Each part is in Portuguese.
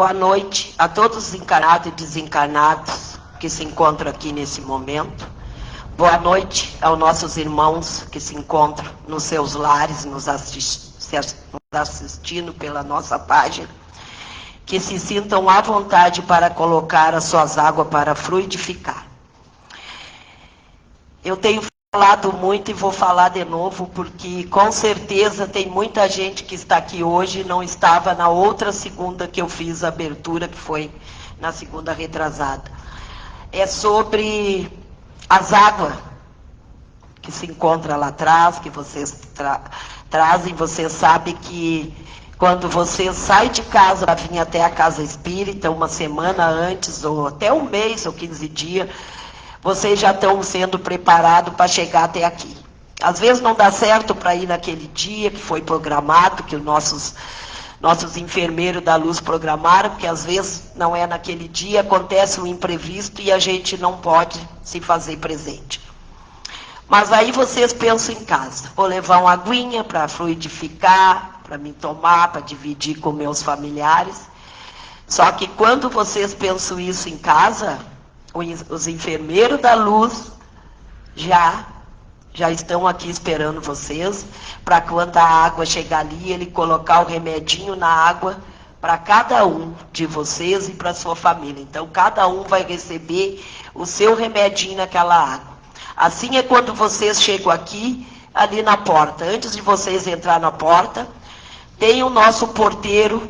Boa noite a todos os encarnados e desencarnados que se encontram aqui nesse momento. Boa noite aos nossos irmãos que se encontram nos seus lares, nos assistindo pela nossa página. Que se sintam à vontade para colocar as suas águas para fluidificar. Eu tenho falado muito e vou falar de novo, porque com certeza tem muita gente que está aqui hoje e não estava na outra segunda que eu fiz a abertura, que foi na segunda retrasada. É sobre as águas que se encontram lá atrás, que vocês trazem. Você sabe que quando você sai de casa para vir até a casa espírita, uma semana antes, ou até um mês ou 15 dias, vocês já estão sendo preparados para chegar até aqui. Às vezes não dá certo para ir naquele dia que foi programado, que os nossos enfermeiros da luz programaram, porque às vezes não é naquele dia, acontece um imprevisto e a gente não pode se fazer presente. Mas aí vocês pensam em casa, vou levar uma aguinha para fluidificar, para me tomar, para dividir com meus familiares. Só que quando vocês pensam isso em casa, os enfermeiros da luz já estão aqui esperando vocês, para quando a água chegar ali, ele colocar o remedinho na água para cada um de vocês e para sua família. Então, cada um vai receber o seu remedinho naquela água. Assim é quando vocês chegam aqui, ali na porta. Antes de vocês entrar na porta, tem o nosso porteiro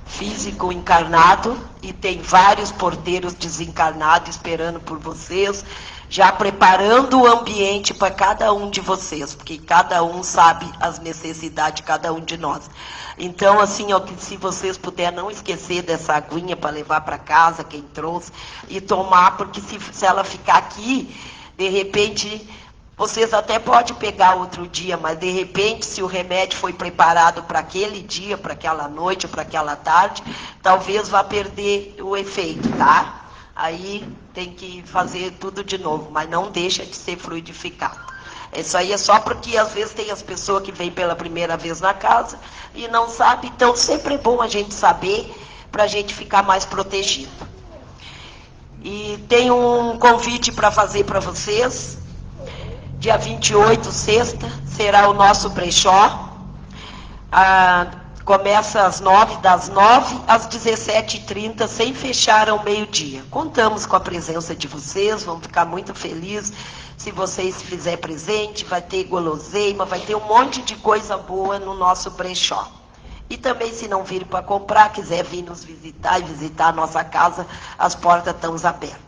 físico encarnado e tem vários porteiros desencarnados esperando por vocês, já preparando o ambiente para cada um de vocês, porque cada um sabe as necessidades de cada um de nós. Então, assim, ó, que se vocês puderem não esquecer dessa aguinha para levar para casa, quem trouxe, e tomar, porque se ela ficar aqui, de repente, vocês até podem pegar outro dia, mas de repente, se o remédio foi preparado para aquele dia, para aquela noite, ou para aquela tarde, talvez vá perder o efeito, tá? Aí tem que fazer tudo de novo, mas não deixa de ser fluidificado. Isso aí é só porque às vezes tem as pessoas que vêm pela primeira vez na casa e não sabem, então sempre é bom a gente saber para a gente ficar mais protegido. E tem um convite para fazer para vocês. Dia 28, sexta, será o nosso brechó. Começa às 9, das 9 às 17h30, sem fechar ao meio-dia. Contamos com a presença de vocês, vamos ficar muito felizes se vocês se fizerem presente, vai ter guloseima, vai ter um monte de coisa boa no nosso brechó. E também, se não virem para comprar, quiser vir nos visitar e visitar a nossa casa, as portas estão abertas.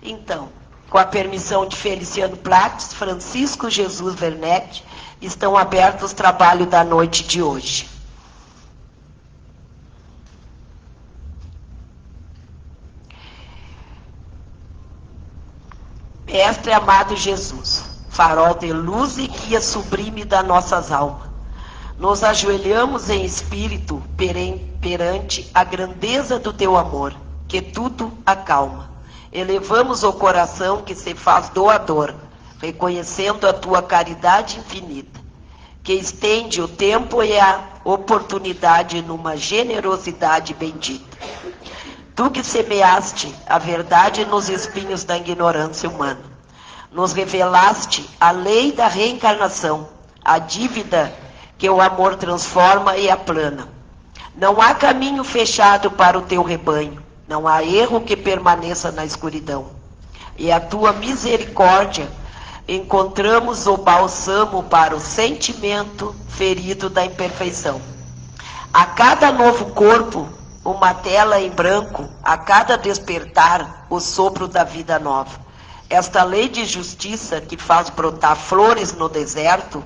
Então, com a permissão de Feliciano Plates, Francisco Jesus Werneck, estão abertos os trabalhos da noite de hoje. Mestre amado Jesus, farol de luz e guia sublime das nossas almas, nos ajoelhamos em espírito perante a grandeza do teu amor, que tudo acalma. Elevamos o coração que se faz doador, reconhecendo a tua caridade infinita, que estende o tempo e a oportunidade numa generosidade bendita. Tu que semeaste a verdade nos espinhos da ignorância humana, nos revelaste a lei da reencarnação, a dívida que o amor transforma e aplana. Não há caminho fechado para o teu rebanho, não há erro que permaneça na escuridão. E a tua misericórdia encontramos o bálsamo para o sentimento ferido da imperfeição. A cada novo corpo, uma tela em branco, a cada despertar, o sopro da vida nova. Esta lei de justiça que faz brotar flores no deserto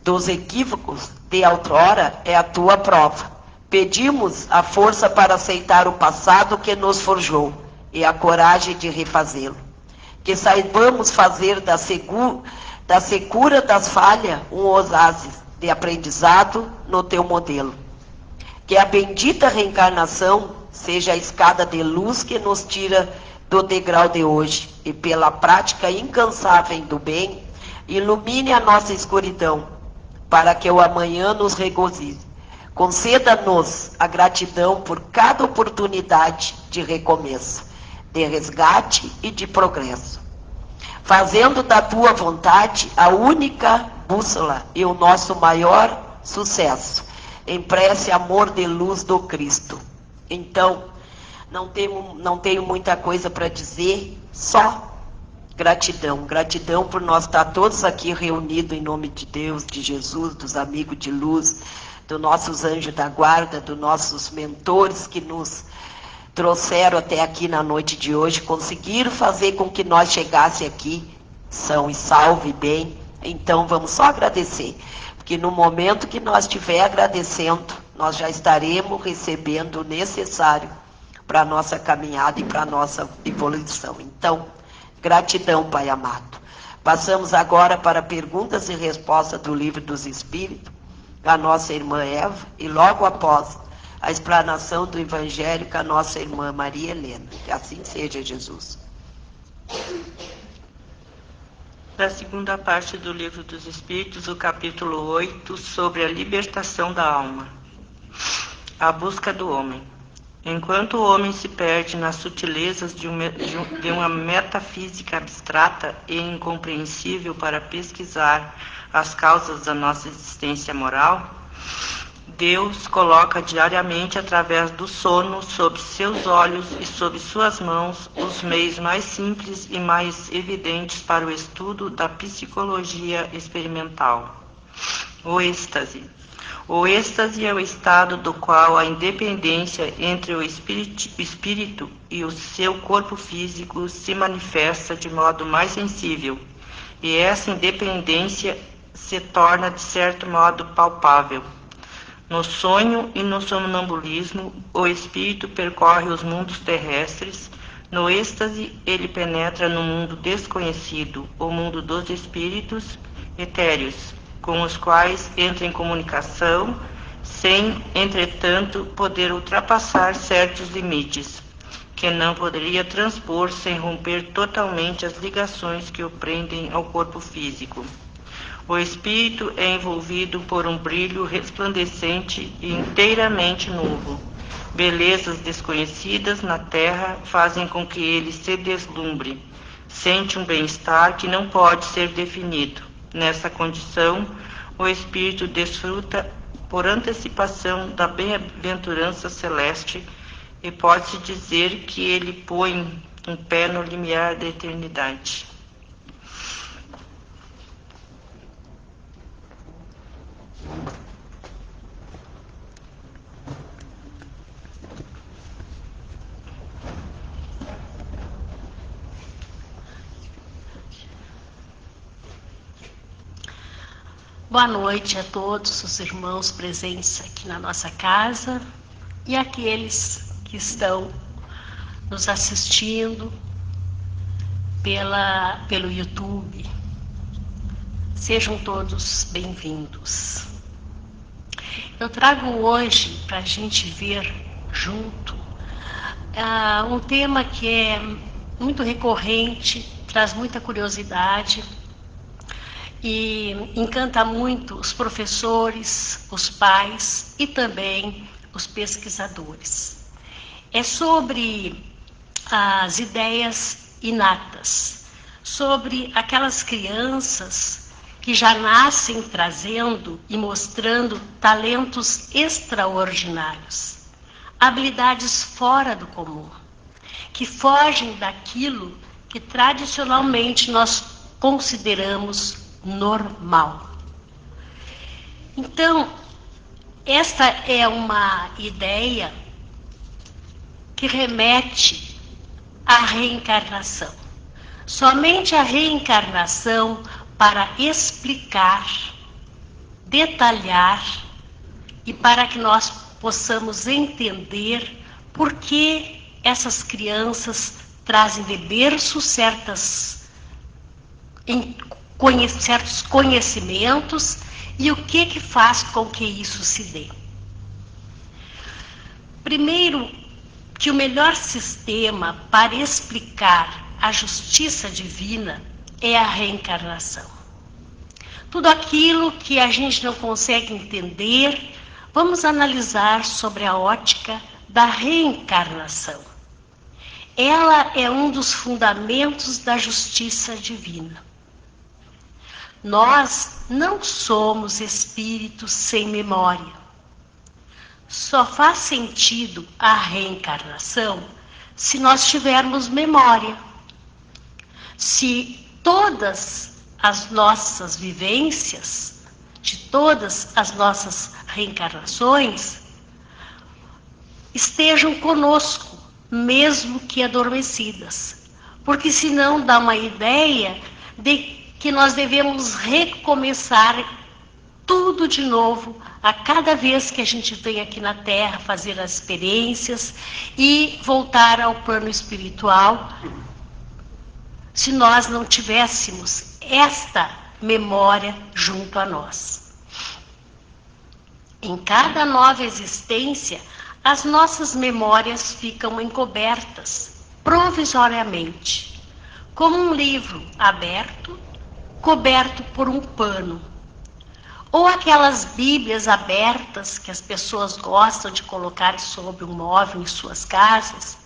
dos equívocos de outrora é a tua prova. Pedimos a força para aceitar o passado que nos forjou e a coragem de refazê-lo. Que saibamos fazer da secura das falhas um oásis de aprendizado no teu modelo. Que a bendita reencarnação seja a escada de luz que nos tira do degrau de hoje e pela prática incansável do bem, ilumine a nossa escuridão, para que o amanhã nos regozije. Conceda-nos a gratidão por cada oportunidade de recomeço, de resgate e de progresso, fazendo da tua vontade a única bússola e o nosso maior sucesso, em prece amor de luz do Cristo. Então, não tenho muita coisa para dizer, só gratidão. Gratidão por nós estar todos aqui reunidos em nome de Deus, de Jesus, dos amigos de luz, dos nossos anjos da guarda, dos nossos mentores que nos trouxeram até aqui na noite de hoje, conseguiram fazer com que nós chegasse aqui são e salvo e bem. Então vamos só agradecer, porque no momento que nós estiver agradecendo, nós já estaremos recebendo o necessário para a nossa caminhada e para a nossa evolução. Então, gratidão, Pai amado. Passamos agora para perguntas e respostas do Livro dos Espíritos, da nossa irmã Eva, e logo após a explanação do Evangelho com a nossa irmã Maria Helena. Que assim seja, Jesus. Da segunda parte do Livro dos Espíritos, o capítulo 8, sobre a libertação da alma. A busca do homem. Enquanto o homem se perde nas sutilezas de uma metafísica abstrata e incompreensível para pesquisar as causas da nossa existência moral, Deus coloca diariamente, através do sono, sob seus olhos e sob suas mãos, os meios mais simples e mais evidentes para o estudo da psicologia experimental. O êxtase. O êxtase é o estado do qual a independência entre o espírito e o seu corpo físico se manifesta de modo mais sensível, e essa independência se torna, de certo modo, palpável. No sonho e no sonambulismo, o espírito percorre os mundos terrestres. No êxtase, ele penetra no mundo desconhecido, o mundo dos espíritos etéreos, com os quais entra em comunicação, sem, entretanto, poder ultrapassar certos limites, que não poderia transpor sem romper totalmente as ligações que o prendem ao corpo físico. O espírito é envolvido por um brilho resplandecente e inteiramente novo. Belezas desconhecidas na terra fazem com que ele se deslumbre. Sente um bem-estar que não pode ser definido. Nessa condição, o espírito desfruta por antecipação da bem-aventurança celeste e pode-se dizer que ele põe um pé no limiar da eternidade. Boa noite a todos os irmãos presentes aqui na nossa casa e aqueles que estão nos assistindo pelo YouTube. Sejam todos bem-vindos. Eu trago hoje para a gente ver junto um tema que é muito recorrente, traz muita curiosidade e encanta muito os professores, os pais e também os pesquisadores. É sobre as ideias inatas, sobre aquelas crianças que já nascem trazendo e mostrando talentos extraordinários, habilidades fora do comum, que fogem daquilo que tradicionalmente nós consideramos normal. Então, esta é uma ideia que remete à reencarnação. Somente a reencarnação para explicar, detalhar e para que nós possamos entender por que essas crianças trazem de berço certos conhecimentos e o que faz com que isso se dê. Primeiro, que o melhor sistema para explicar a justiça divina é a reencarnação. Tudo aquilo que a gente não consegue entender vamos analisar sobre a ótica da reencarnação. Ela é um dos fundamentos da justiça divina. Nós não somos espíritos sem memória. Só faz sentido a reencarnação se nós tivermos memória. Se todas as nossas vivências, de todas as nossas reencarnações, estejam conosco, mesmo que adormecidas. Porque senão dá uma ideia de que nós devemos recomeçar tudo de novo, a cada vez que a gente vem aqui na Terra fazer as experiências e voltar ao plano espiritual, se nós não tivéssemos esta memória junto a nós. Em cada nova existência, as nossas memórias ficam encobertas, provisoriamente, como um livro aberto, coberto por um pano. Ou aquelas bíblias abertas que as pessoas gostam de colocar sobre um móvel em suas casas.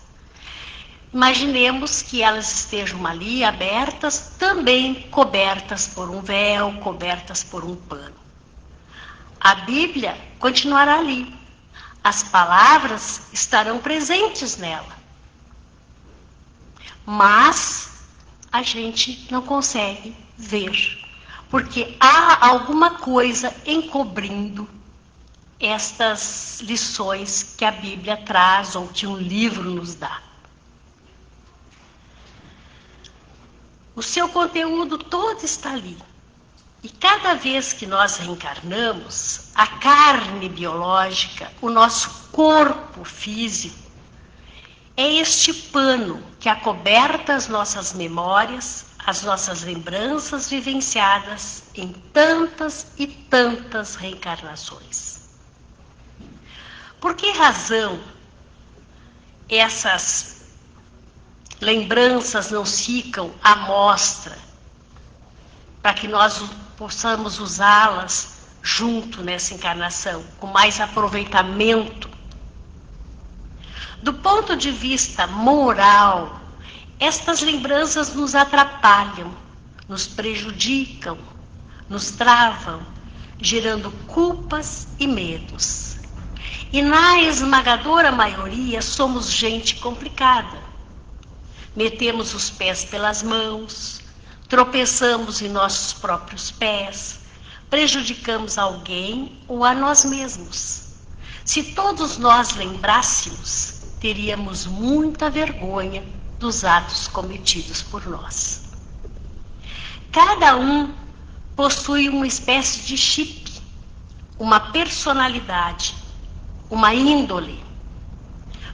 Imaginemos que elas estejam ali abertas, também cobertas por um véu, cobertas por um pano. A Bíblia continuará ali. As palavras estarão presentes nela. Mas a gente não consegue ver, porque há alguma coisa encobrindo estas lições que a Bíblia traz ou que um livro nos dá. O seu conteúdo todo está ali. E cada vez que nós reencarnamos, a carne biológica, o nosso corpo físico, é este pano que acoberta as nossas memórias, as nossas lembranças vivenciadas em tantas e tantas reencarnações. Por que razão essas lembranças não ficam à mostra, para que nós possamos usá-las junto nessa encarnação, com mais aproveitamento? Do ponto de vista moral, estas lembranças nos atrapalham, nos prejudicam, nos travam, gerando culpas e medos. E na esmagadora maioria somos gente complicada. Metemos os pés pelas mãos, tropeçamos em nossos próprios pés, prejudicamos alguém ou a nós mesmos. Se todos nós lembrássemos, teríamos muita vergonha dos atos cometidos por nós. Cada um possui uma espécie de chip, uma personalidade, uma índole.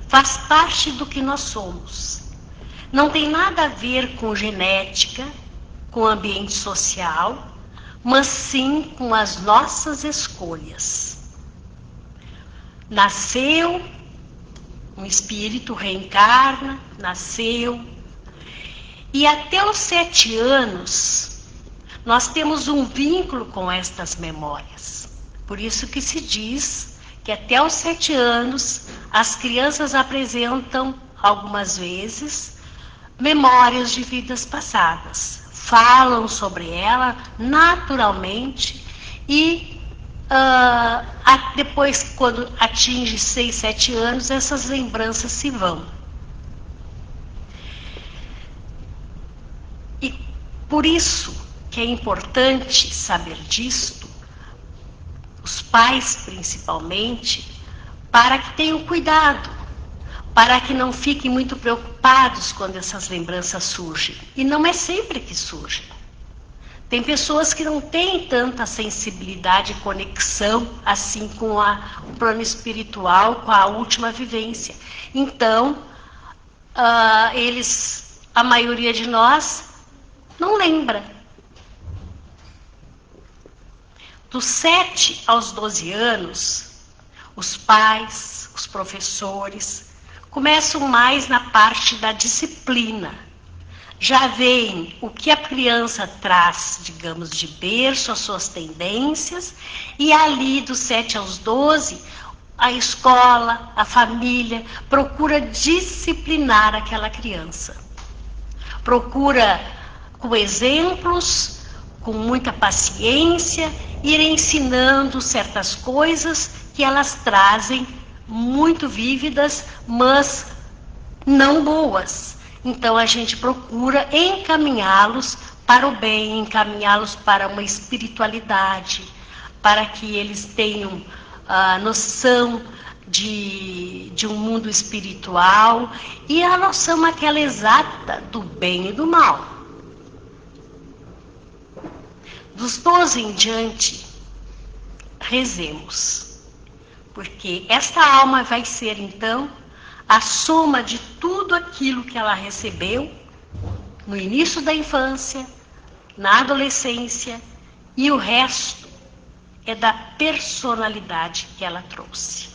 Faz parte do que nós somos. Não tem nada a ver com genética, com ambiente social, mas sim com as nossas escolhas. Nasceu, um espírito reencarna, nasceu, e até os 7 anos nós temos um vínculo com estas memórias. Por isso que se diz que até os 7 anos as crianças apresentam algumas vezes memórias de vidas passadas, falam sobre ela naturalmente e depois, quando atinge 6, 7 anos, essas lembranças se vão. E por isso que é importante saber disto, os pais principalmente, para que tenham cuidado, para que não fiquem muito preocupados quando essas lembranças surgem. E não é sempre que surgem. Tem pessoas que não têm tanta sensibilidade e conexão assim com o plano espiritual, com a última vivência. Então, a maioria de nós, não lembra. Dos 7 aos 12 anos, os pais, os professores, começam mais na parte da disciplina. já veem o que a criança traz, digamos, de berço, as suas tendências, e ali dos 7 aos 12, a escola, a família, procura disciplinar aquela criança. Procura, com exemplos, com muita paciência, ir ensinando certas coisas que elas trazem muito vívidas, mas não boas. Então a gente procura encaminhá-los para o bem, encaminhá-los para uma espiritualidade, para que eles tenham a noção de um mundo espiritual e a noção aquela exata do bem e do mal. Dos 12 em diante, rezemos, porque esta alma vai ser então a soma de tudo aquilo que ela recebeu no início da infância, na adolescência, e o resto é da personalidade que ela trouxe.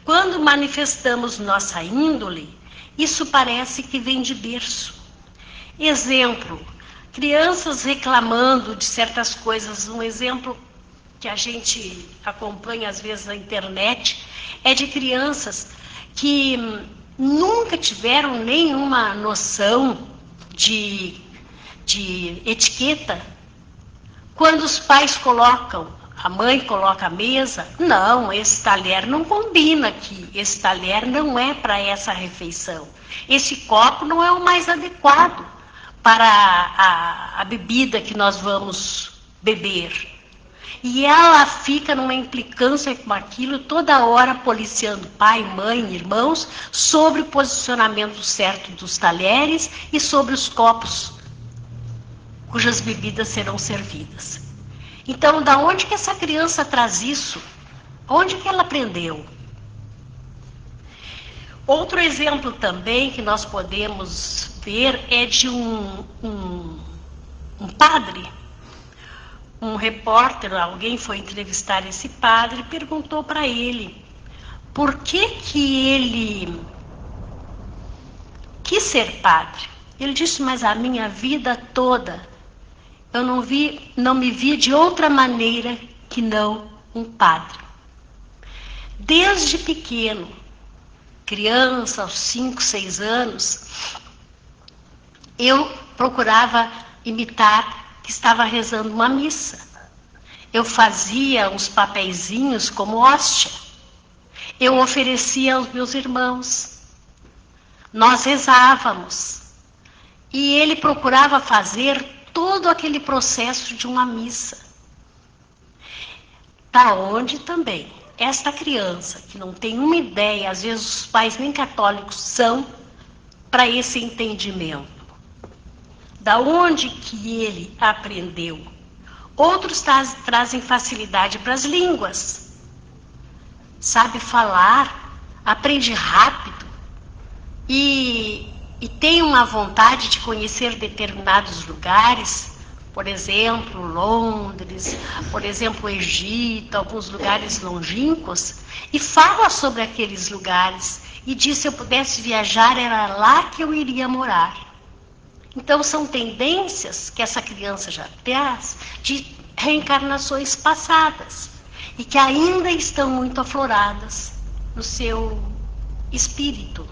Quando manifestamos nossa índole, isso parece que vem de berço. Exemplo, crianças reclamando de certas coisas. Um exemplo que a gente acompanha às vezes na internet é de crianças que nunca tiveram nenhuma noção de etiqueta. Quando os pais colocam, a mãe coloca a mesa, não, esse talher não combina aqui, esse talher não é para essa refeição, esse copo não é o mais adequado para a bebida que nós vamos beber. E ela fica numa implicância com aquilo, toda hora policiando pai, mãe, irmãos, sobre o posicionamento certo dos talheres e sobre os copos cujas bebidas serão servidas. Então, da onde que essa criança traz isso? Onde que ela aprendeu? Outro exemplo também que nós podemos ver é de um padre. Um repórter, alguém foi entrevistar esse padre e perguntou para ele por que ele quis ser padre. Ele disse, mas a minha vida toda eu não me vi de outra maneira que não um padre. Desde pequeno, criança, aos 5, 6 anos, eu procurava imitar que estava rezando uma missa. Eu fazia uns papeizinhos como hóstia. Eu oferecia aos meus irmãos. Nós rezávamos. E ele procurava fazer todo aquele processo de uma missa. Da onde também esta criança, que não tem uma ideia, às vezes os pais nem católicos são, para esse entendimento. Da onde que ele aprendeu? Outros trazem facilidade para as línguas. Sabe falar, aprende rápido e tem uma vontade de conhecer determinados lugares, por exemplo, Londres, por exemplo, Egito, alguns lugares longínquos, e fala sobre aqueles lugares e diz, se eu pudesse viajar, era lá que eu iria morar. Então, são tendências que essa criança já traz de reencarnações passadas e que ainda estão muito afloradas no seu espírito.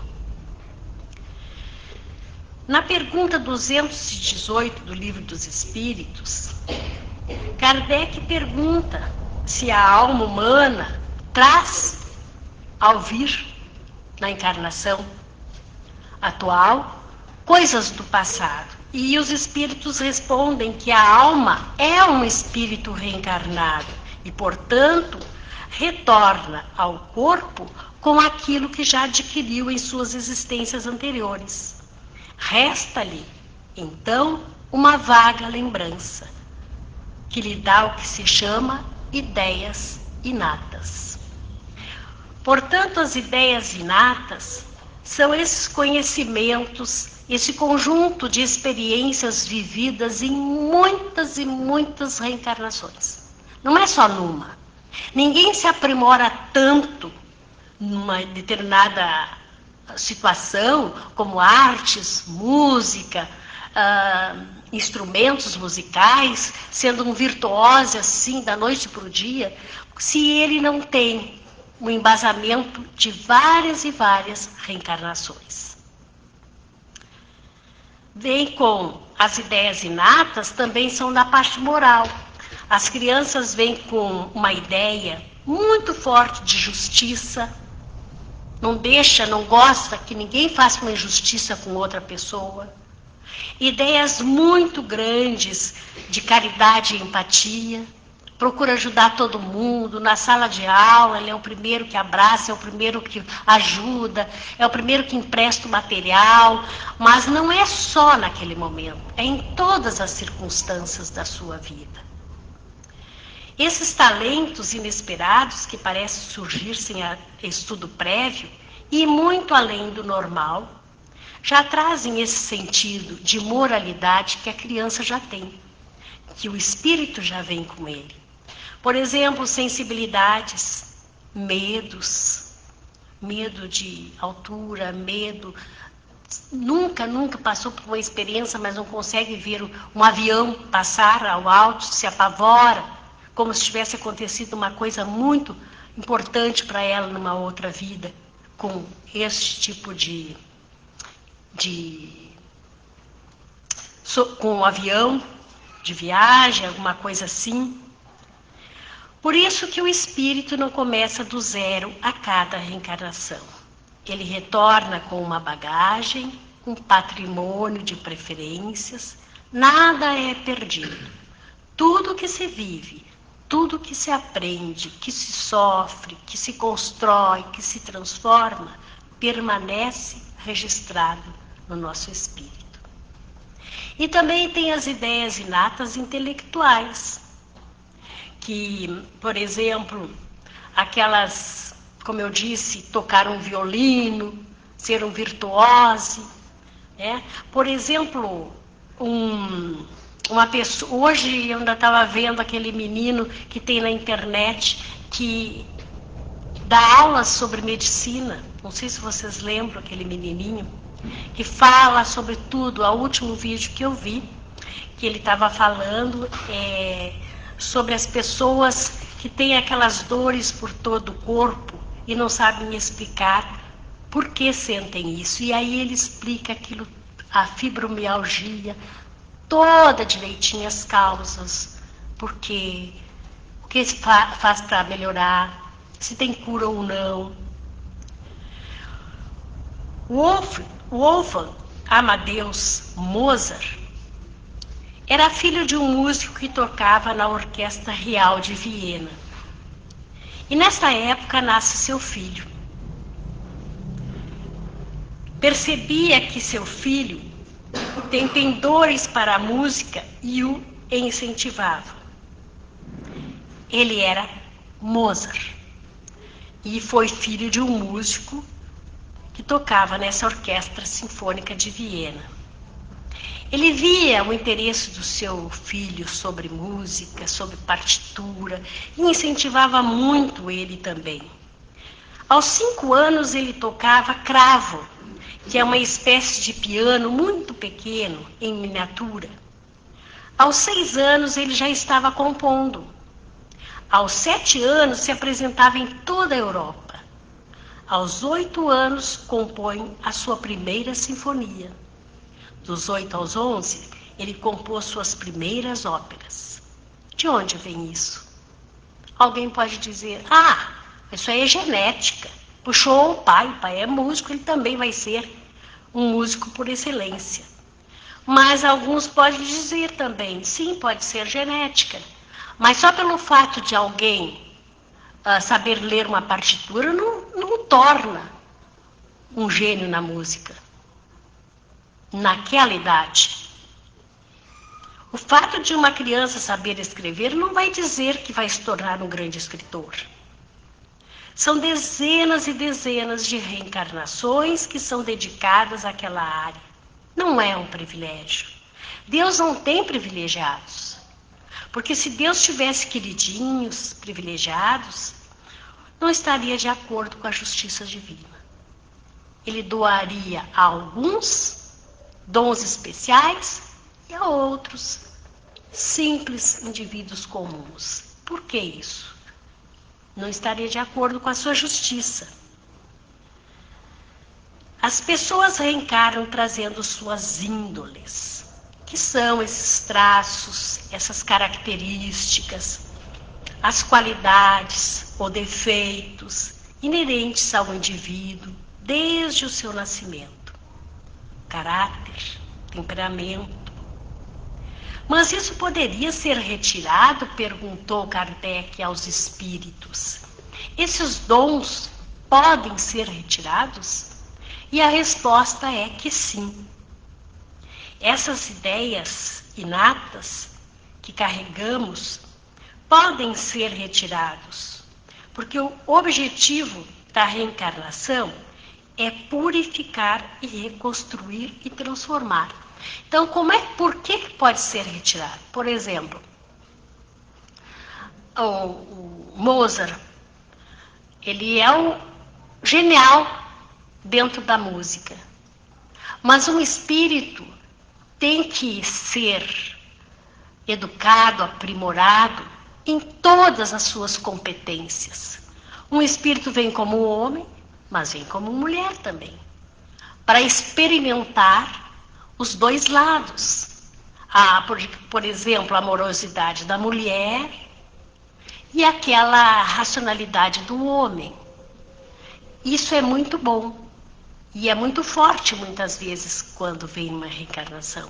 Na pergunta 218 do Livro dos Espíritos, Kardec pergunta se a alma humana traz, ao vir na encarnação atual, coisas do passado. E os espíritos respondem que a alma é um espírito reencarnado e, portanto, retorna ao corpo com aquilo que já adquiriu em suas existências anteriores. Resta-lhe, então, uma vaga lembrança, que lhe dá o que se chama ideias inatas. Portanto, as ideias inatas são esses conhecimentos, esse conjunto de experiências vividas em muitas e muitas reencarnações. Não é só numa. Ninguém se aprimora tanto numa determinada situação, como artes, música, instrumentos musicais, sendo um virtuoso assim, da noite para o dia, se ele não tem um embasamento de várias e várias reencarnações. Vem com as ideias inatas, também são na parte moral. As crianças vêm com uma ideia muito forte de justiça, não gosta que ninguém faça uma injustiça com outra pessoa. Ideias muito grandes de caridade e empatia, procura ajudar todo mundo, na sala de aula ele é o primeiro que abraça, é o primeiro que ajuda, é o primeiro que empresta o material, mas não é só naquele momento, é em todas as circunstâncias da sua vida. Esses talentos inesperados que parecem surgir sem estudo prévio e muito além do normal, já trazem esse sentido de moralidade que a criança já tem, que o espírito já vem com ele. Por exemplo, sensibilidades, medos, medo de altura, medo, nunca passou por uma experiência, mas não consegue ver um avião passar ao alto, se apavora, como se tivesse acontecido uma coisa muito importante para ela numa outra vida, com este tipo com um avião de viagem, alguma coisa assim. Por isso que o espírito não começa do zero a cada reencarnação. Ele retorna com uma bagagem, um patrimônio de preferências, nada é perdido. Tudo que se vive, tudo que se aprende, que se sofre, que se constrói, que se transforma, permanece registrado no nosso espírito. E também tem as ideias inatas intelectuais, que, por exemplo, aquelas, como eu disse, tocar um violino, ser um virtuoso, né? Por exemplo, uma pessoa, hoje eu ainda estava vendo aquele menino que tem na internet que dá aulas sobre medicina, não sei se vocês lembram aquele menininho, que fala sobre tudo. O último vídeo que eu vi, que ele estava falando sobre as pessoas que têm aquelas dores por todo o corpo e não sabem explicar por que sentem isso. E aí ele explica aquilo, a fibromialgia, toda direitinho as causas, porque o que se faz para melhorar, se tem cura ou não. Wolfgang Amadeus Mozart era filho de um músico que tocava na Orquestra Real de Viena. E nessa época nasce seu filho. Percebia que seu filho tem pendores para a música e o incentivava. Ele era Mozart e foi filho de um músico que tocava nessa Orquestra Sinfônica de Viena. Ele via o interesse do seu filho sobre música, sobre partitura, e incentivava muito ele também. Aos 5 anos ele tocava cravo, que é uma espécie de piano muito pequeno, em miniatura. Aos 6 anos ele já estava compondo. Aos 7 anos se apresentava em toda a Europa. Aos 8 anos compõe a sua primeira sinfonia. Dos 8 aos 11, ele compôs suas primeiras óperas. De onde vem isso? Alguém pode dizer, isso aí é genética. Puxou o pai é músico, ele também vai ser um músico por excelência. Mas alguns podem dizer também, sim, pode ser genética. Mas só pelo fato de alguém saber ler uma partitura não torna um gênio na música. Naquela idade. O fato de uma criança saber escrever não vai dizer que vai se tornar um grande escritor. São dezenas e dezenas de reencarnações que são dedicadas àquela área. Não é um privilégio. Deus não tem privilegiados. Porque se Deus tivesse queridinhos, privilegiados, não estaria de acordo com a justiça divina. ele doaria a alguns dons especiais e a outros simples indivíduos comuns. Por que isso? Não estaria de acordo com a sua justiça. As pessoas reencarnam trazendo suas índoles, que são esses traços, essas características, as qualidades ou defeitos inerentes ao indivíduo desde o seu nascimento. Caráter, temperamento. Mas isso poderia ser retirado? Perguntou Kardec aos espíritos. Esses dons podem ser retirados? E a resposta é que sim. Essas ideias inatas que carregamos podem ser retirados, porque o objetivo da reencarnação é purificar e reconstruir e transformar. Então, por que pode ser retirado? Por exemplo, o Mozart, ele é um genial dentro da música, mas um espírito tem que ser educado, aprimorado em todas as suas competências. Um espírito vem como homem, mas vem como mulher também, para experimentar os dois lados. Por exemplo, a amorosidade da mulher e aquela racionalidade do homem. Isso é muito bom e é muito forte muitas vezes quando vem uma reencarnação.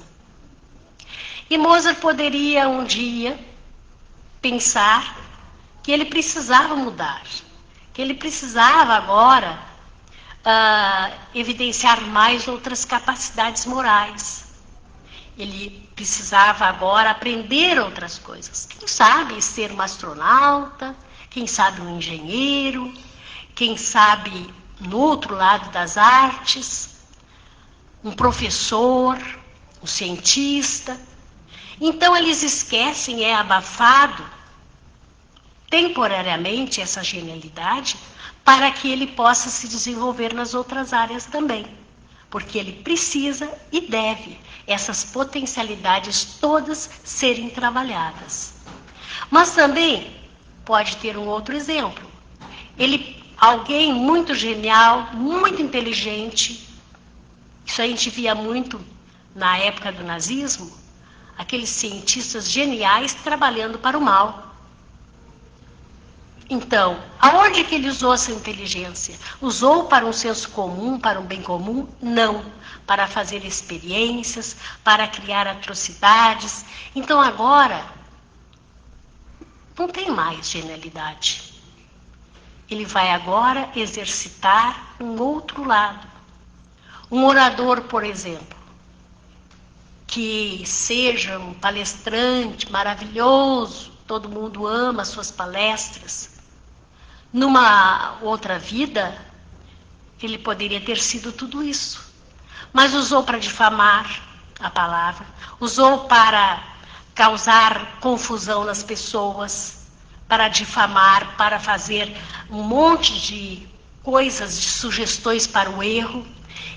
E Mozart poderia um dia pensar que ele precisava mudar, que ele precisava agora evidenciar mais outras capacidades morais. Ele precisava agora aprender outras coisas. Quem sabe ser um astronauta, quem sabe um engenheiro, quem sabe no outro lado das artes, um professor, um cientista. Então eles esquecem, é abafado temporariamente essa genialidade para que ele possa se desenvolver nas outras áreas também. Porque ele precisa e deve essas potencialidades todas serem trabalhadas. Mas também pode ter um outro exemplo. Alguém muito genial, muito inteligente, isso a gente via muito na época do nazismo, aqueles cientistas geniais trabalhando para o mal. Então, aonde que ele usou essa inteligência? Usou para um senso comum, para um bem comum? Não. Para fazer experiências, para criar atrocidades. Então agora, não tem mais genialidade. Ele vai agora exercitar um outro lado. Um orador, por exemplo, que seja um palestrante maravilhoso, todo mundo ama suas palestras. Numa outra vida, ele poderia ter sido tudo isso. Mas usou para difamar a palavra, usou para causar confusão nas pessoas, para difamar, para fazer um monte de coisas, de sugestões para o erro.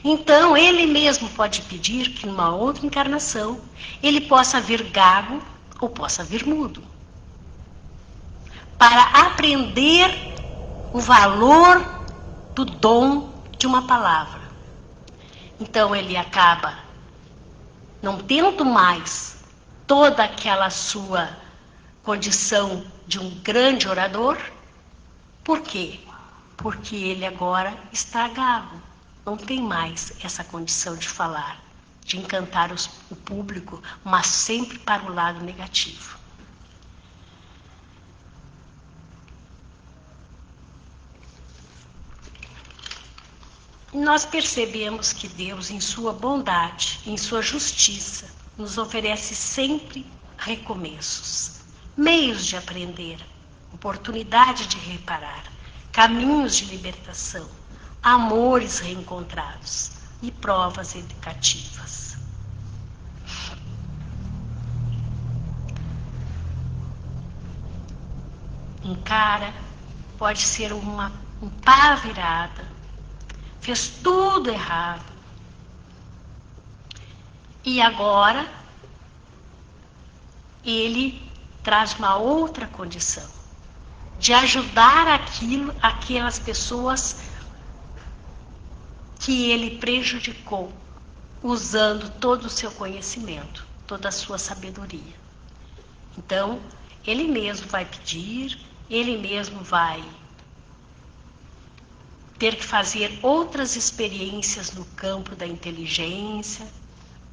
Então, ele mesmo pode pedir que numa outra encarnação ele possa vir gago ou possa vir mudo, para aprender o valor do dom de uma palavra. Então ele acaba não tendo mais toda aquela sua condição de um grande orador. Por quê? Porque ele agora está gago, não tem mais essa condição de falar, de encantar o público, mas sempre para o lado negativo. Nós percebemos que Deus, em sua bondade, em sua justiça, nos oferece sempre recomeços, meios de aprender, oportunidade de reparar, caminhos de libertação, amores reencontrados e provas educativas. Um cara pode ser um pá virada, fez tudo errado. E agora ele traz uma outra condição, de ajudar aquelas pessoas que ele prejudicou, usando todo o seu conhecimento, toda a sua sabedoria. Então, ele mesmo vai pedir, ele mesmo vai ter que fazer outras experiências no campo da inteligência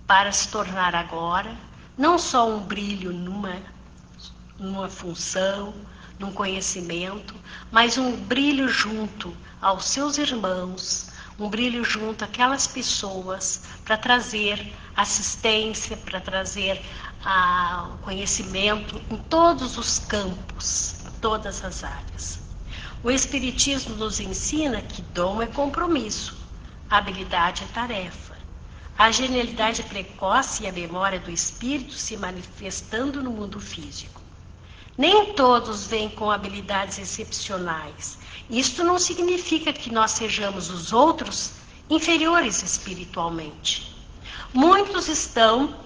para se tornar agora não só um brilho numa função, num conhecimento, mas um brilho junto aos seus irmãos, um brilho junto àquelas pessoas para trazer assistência, para trazer o conhecimento em todos os campos, em todas as áreas. O Espiritismo nos ensina que dom é compromisso, habilidade é tarefa. A genialidade precoce e a memória do espírito se manifestando no mundo físico. Nem todos vêm com habilidades excepcionais. Isto não significa que nós sejamos os outros inferiores espiritualmente. Muitos estão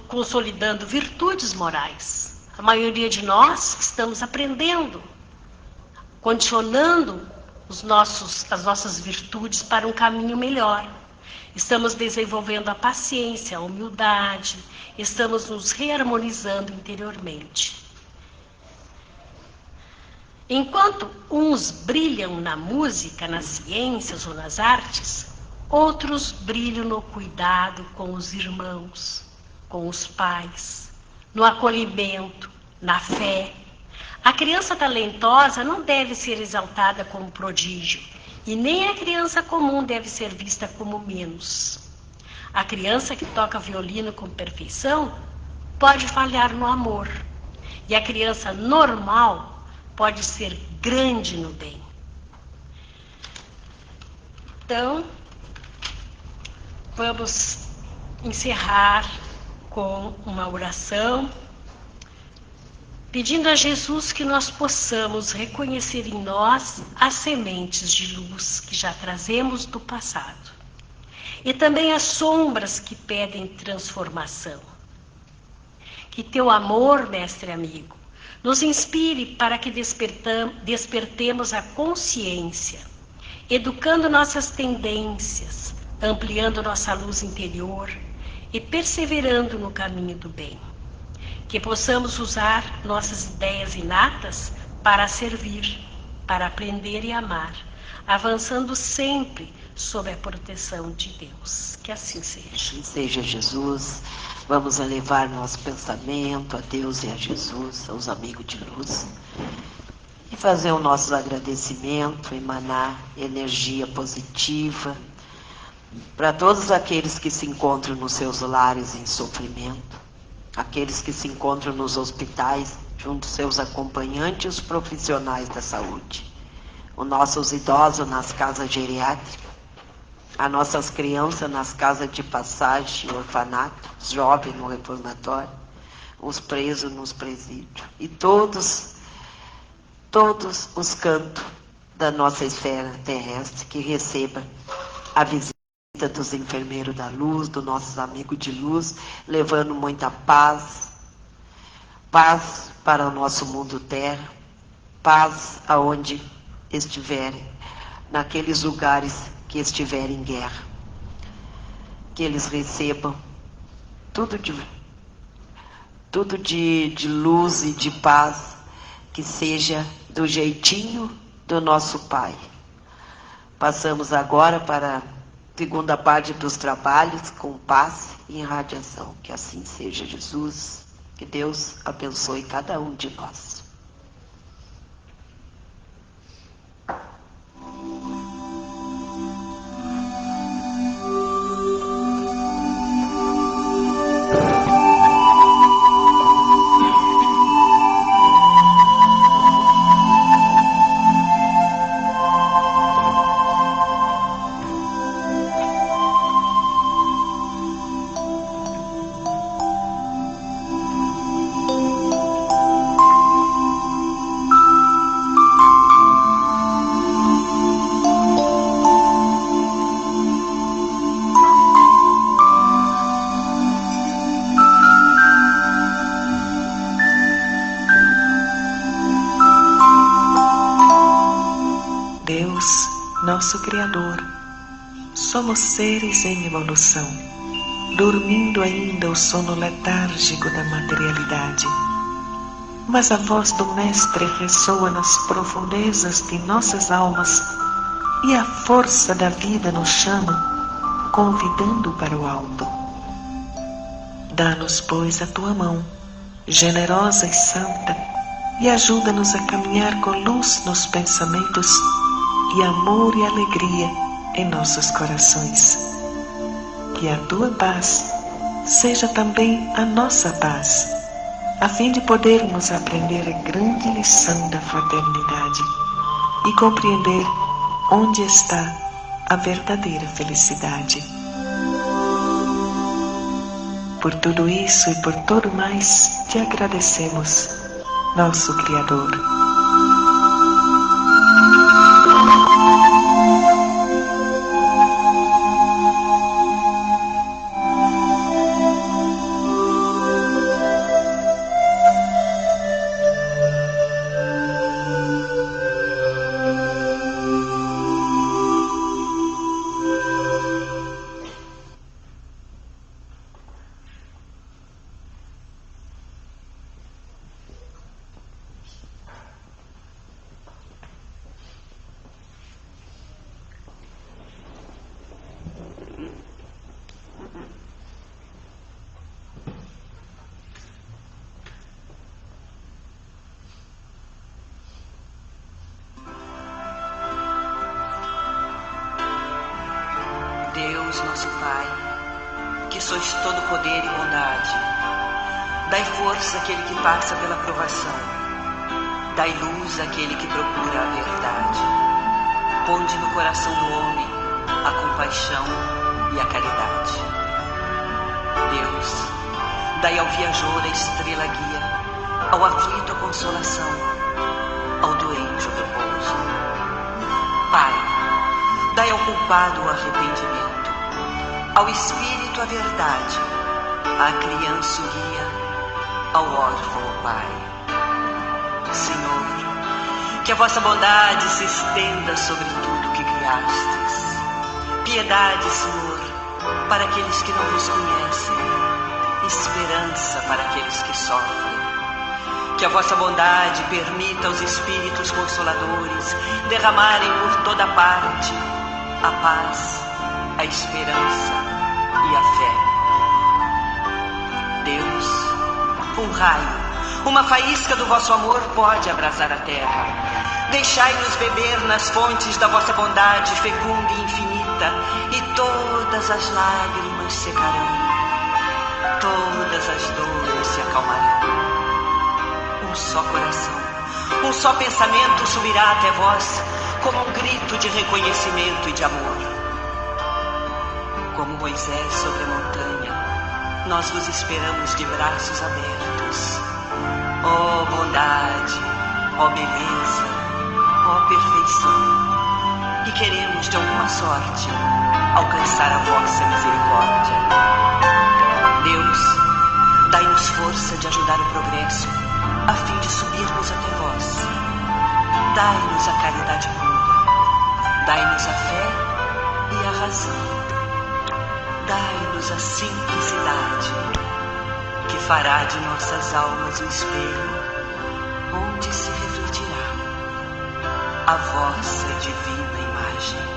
consolidando virtudes morais. A maioria de nós estamos aprendendo, condicionando as nossas virtudes para um caminho melhor. Estamos desenvolvendo a paciência, a humildade, estamos nos reharmonizando interiormente. Enquanto uns brilham na música, nas ciências ou nas artes, outros brilham no cuidado com os irmãos, com os pais, no acolhimento, na fé. A criança talentosa não deve ser exaltada como prodígio, e nem a criança comum deve ser vista como menos. A criança que toca violino com perfeição pode falhar no amor, e a criança normal pode ser grande no bem. Então, vamos encerrar com uma oração, pedindo a Jesus que nós possamos reconhecer em nós as sementes de luz que já trazemos do passado e também as sombras que pedem transformação. Que teu amor, mestre amigo, nos inspire para que despertemos a consciência, educando nossas tendências, ampliando nossa luz interior e perseverando no caminho do bem. Que possamos usar nossas ideias inatas para servir, para aprender e amar, avançando sempre sob a proteção de Deus. Que assim seja. Assim seja, Jesus. Vamos elevar nosso pensamento a Deus e a Jesus, aos amigos de luz, e fazer o nosso agradecimento, emanar energia positiva para todos aqueles que se encontram nos seus lares em sofrimento, aqueles que se encontram nos hospitais, junto aos seus acompanhantes e os profissionais da saúde. Os nossos idosos nas casas geriátricas, as nossas crianças nas casas de passagem, orfanato, os jovens no reformatório, os presos nos presídios. E todos os cantos da nossa esfera terrestre que recebam a visita dos enfermeiros da luz, dos nossos amigos de luz, levando muita paz para o nosso mundo terra, paz aonde estiverem, naqueles lugares que estiverem em guerra, que eles recebam tudo de luz e de paz, que seja do jeitinho do nosso Pai. Passamos agora para segunda parte dos trabalhos, com paz e irradiação. Que assim seja, Jesus. Que Deus abençoe cada um de nós. nosso Criador, somos seres em evolução, dormindo ainda o sono letárgico da materialidade. Mas a voz do Mestre ressoa nas profundezas de nossas almas e a força da vida nos chama, convidando para o alto. Dá-nos, pois, a tua mão, generosa e santa, e ajuda-nos a caminhar com luz nos pensamentos e amor e alegria em nossos corações. Que a tua paz seja também a nossa paz, a fim de podermos aprender a grande lição da fraternidade e compreender onde está a verdadeira felicidade. Por tudo isso e por todo mais, te agradecemos, nosso Criador. Deus, nosso Pai, que sois todo poder e bondade, dai força àquele que passa pela provação, dai luz àquele que procura a verdade. Ponde no coração do homem a compaixão e a caridade. Deus, dai ao viajor a estrela guia, ao aflito a consolação, ao doente o repouso. Pai, dai ao culpado o arrependimento, ao espírito a verdade, à criança o guia, ao órfão o Pai. Senhor, que a vossa bondade se estenda sobre tudo que criastes. Piedade, Senhor, para aqueles que não vos conhecem, esperança para aqueles que sofrem. Que a vossa bondade permita aos Espíritos Consoladores derramarem por toda parte a paz, a esperança e a fé. Deus, um raio, uma faísca do vosso amor pode abrasar a terra. Deixai-nos beber nas fontes da vossa bondade fecunda e infinita, e todas as lágrimas secarão, todas as dores se acalmarão. Um só coração, um só pensamento subirá até vós, como um grito de reconhecimento e de amor. Como Moisés sobre a montanha, nós vos esperamos de braços abertos. Ó bondade, ó beleza, ó perfeição. E queremos, de alguma sorte, alcançar a vossa misericórdia. Deus, dai-nos força de ajudar o progresso, a fim de subirmos até vós. Dai-nos a caridade pura, dai-nos a fé e a razão. Dai-nos a simplicidade, que fará de nossas almas um espelho, onde se refletirá a vossa divina imagem.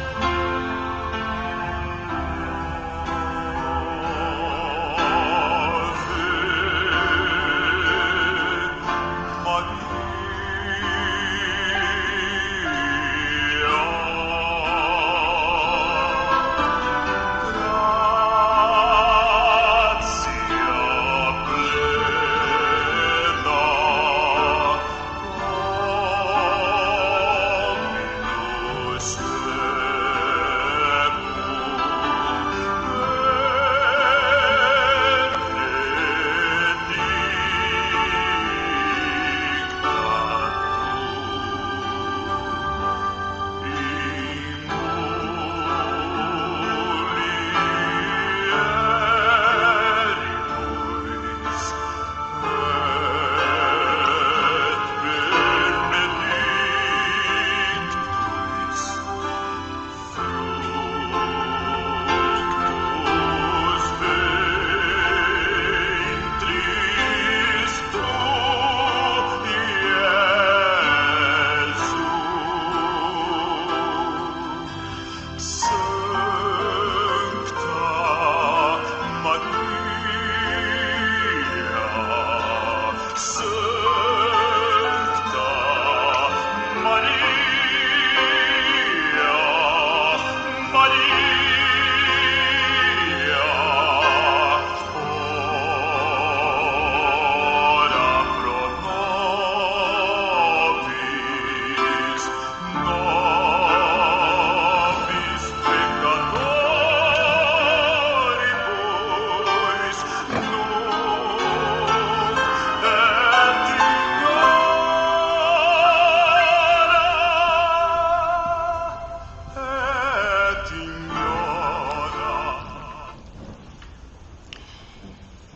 Say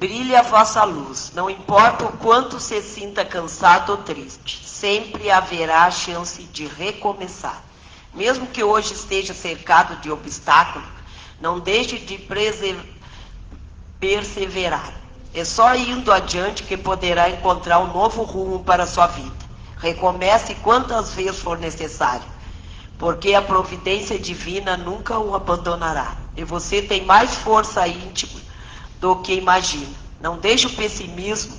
Brilhe a vossa luz, não importa o quanto se sinta cansado ou triste, sempre haverá a chance de recomeçar. Mesmo que hoje esteja cercado de obstáculos, não deixe de perseverar. É só indo adiante que poderá encontrar um novo rumo para a sua vida. Recomece quantas vezes for necessário, porque a providência divina nunca o abandonará. E você tem mais força íntima do que imagina. Não deixe o pessimismo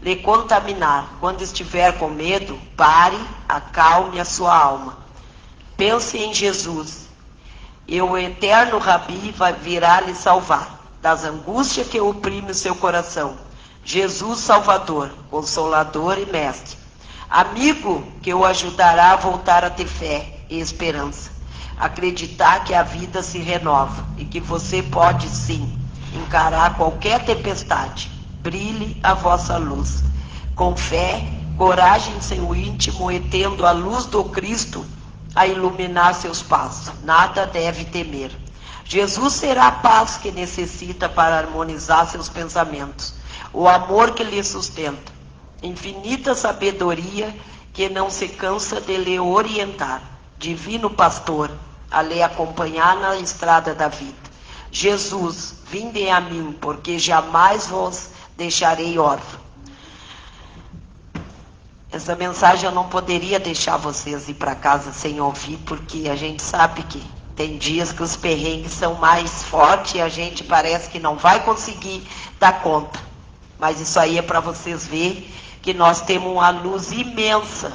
lhe contaminar. Quando estiver com medo, pare, acalme a sua alma. Pense em Jesus, e o eterno Rabi virá lhe salvar das angústias que oprimem o seu coração. Jesus Salvador, Consolador e Mestre. Amigo que o ajudará a voltar a ter fé e esperança. Acreditar que a vida se renova e que você pode sim encarar qualquer tempestade. Brilhe a vossa luz. Com fé, coragem em seu íntimo e tendo a luz do Cristo a iluminar seus passos. Nada deve temer. Jesus será a paz que necessita para harmonizar seus pensamentos. O amor que lhe sustenta. Infinita sabedoria que não se cansa de lhe orientar. Divino pastor, a lhe acompanhar na estrada da vida. Jesus, vinde a mim, porque jamais vos deixarei órfão. Essa mensagem eu não poderia deixar vocês ir para casa sem ouvir, porque a gente sabe que tem dias que os perrengues são mais fortes e a gente parece que não vai conseguir dar conta. Mas isso aí é para vocês verem que nós temos uma luz imensa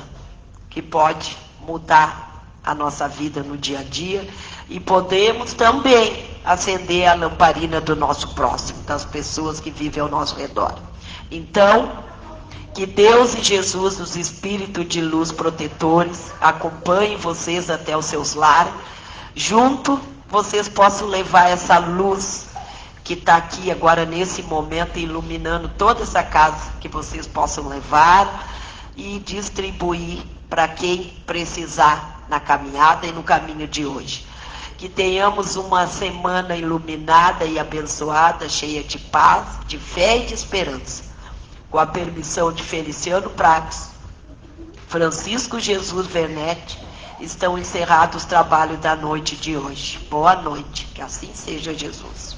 que pode mudar a nossa vida no dia a dia e podemos também acender a lamparina do nosso próximo, das pessoas que vivem ao nosso redor. Então, que Deus e Jesus, os espíritos de luz protetores, acompanhem vocês até os seus lares. Junto, vocês possam levar essa luz que está aqui agora nesse momento, iluminando toda essa casa, que vocês possam levar e distribuir para quem precisar na caminhada e no caminho de hoje. Que tenhamos uma semana iluminada e abençoada, cheia de paz, de fé e de esperança. Com a permissão de Feliciano Prates, Francisco Jesus Vernetti, estão encerrados os trabalhos da noite de hoje. Boa noite, que assim seja, Jesus.